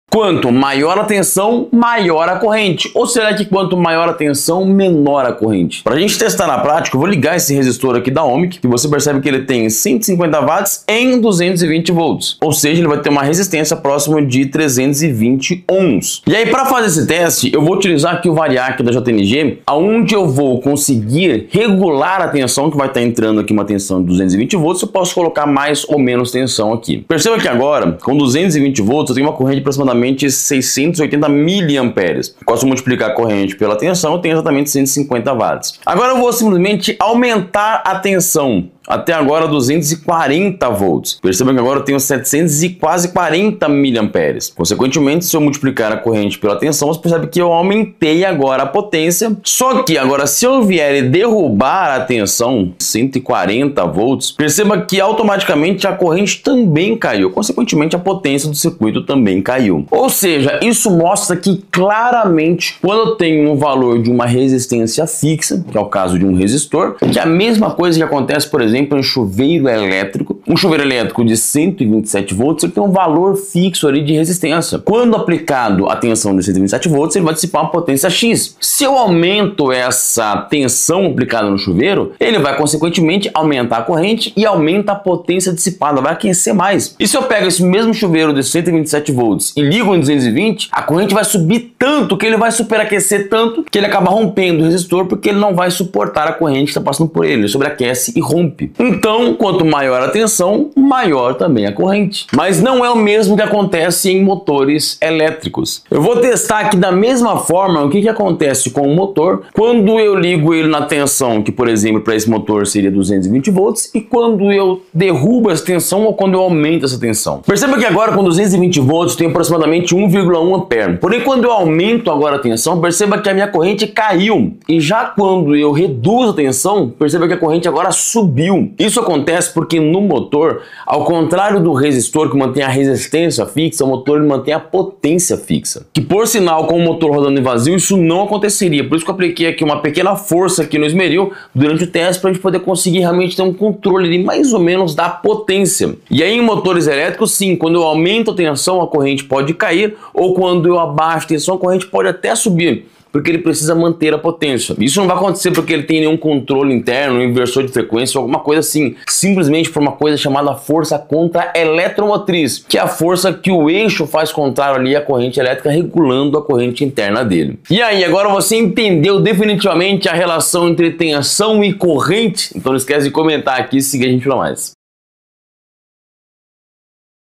Quanto maior a tensão, maior a corrente. Ou será que quanto maior a tensão, menor a corrente? Para a gente testar na prática, eu vou ligar esse resistor aqui da Ohmic, que você percebe que ele tem 150 watts em 220 volts. Ou seja, ele vai ter uma resistência próxima de 320 ohms. E aí, para fazer esse teste, eu vou utilizar aqui o variac da JNG, onde eu vou conseguir regular a tensão, que vai estar entrando aqui uma tensão de 220 volts, eu posso colocar mais ou menos tensão aqui. Perceba que agora, com 220 volts, eu tenho uma corrente de aproximadamente 680 miliamperes. Posso multiplicar a corrente pela tensão, eu tenho exatamente 150 watts. Agora eu vou simplesmente aumentar a tensão. Até agora 240 volts. Perceba que agora eu tenho 700 e quase 40 miliamperes. Consequentemente, se eu multiplicar a corrente pela tensão, você percebe que eu aumentei agora a potência. Só que agora, se eu vier e derrubar a tensão, 140 volts, perceba que automaticamente a corrente também caiu. Consequentemente, a potência do circuito também caiu. Ou seja, isso mostra que claramente, quando eu tenho um valor de uma resistência fixa, que é o caso de um resistor, que é a mesma coisa que acontece, por exemplo, em chuveiro elétrico. Um chuveiro elétrico de 127 volts ele tem um valor fixo ali de resistência. Quando aplicado a tensão de 127 volts, ele vai dissipar uma potência X. Se eu aumento essa tensão aplicada no chuveiro, ele vai consequentemente aumentar a corrente e aumenta a potência dissipada, vai aquecer mais. E se eu pego esse mesmo chuveiro de 127 volts e ligo em 220, a corrente vai subir tanto que ele vai superaquecer tanto que ele acaba rompendo o resistor, porque ele não vai suportar a corrente que está passando por ele. Ele sobreaquece e rompe. Então, quanto maior a tensão, maior também a corrente. Mas não é o mesmo que acontece em motores elétricos. Eu vou testar aqui da mesma forma o que acontece com o motor quando eu ligo ele na tensão, que por exemplo para esse motor seria 220 volts, e quando eu derrubo essa tensão ou quando eu aumento essa tensão. Perceba que agora com 220 volts tem aproximadamente 1,1 ampere. Porém, quando eu aumento agora a tensão, perceba que a minha corrente caiu. E já quando eu reduzo a tensão, perceba que a corrente agora subiu. Isso acontece porque no motor, ao contrário do resistor que mantém a resistência fixa, o motor mantém a potência fixa. Que por sinal, com o motor rodando em vazio, isso não aconteceria. Por isso que eu apliquei aqui uma pequena força aqui no esmeril durante o teste para a gente poder conseguir realmente ter um controle ali, mais ou menos da potência. E aí em motores elétricos, sim, quando eu aumento a tensão, a corrente pode cair, ou quando eu abaixo a tensão, a corrente pode até subir, porque ele precisa manter a potência. Isso não vai acontecer porque ele tem nenhum controle interno, um inversor de frequência, alguma coisa assim. Simplesmente por uma coisa chamada força contra-eletromotriz, que é a força que o eixo faz contrário ali à corrente elétrica, regulando a corrente interna dele. E aí, agora você entendeu definitivamente a relação entre tensão e corrente? Então não esquece de comentar aqui e seguir a gente para mais.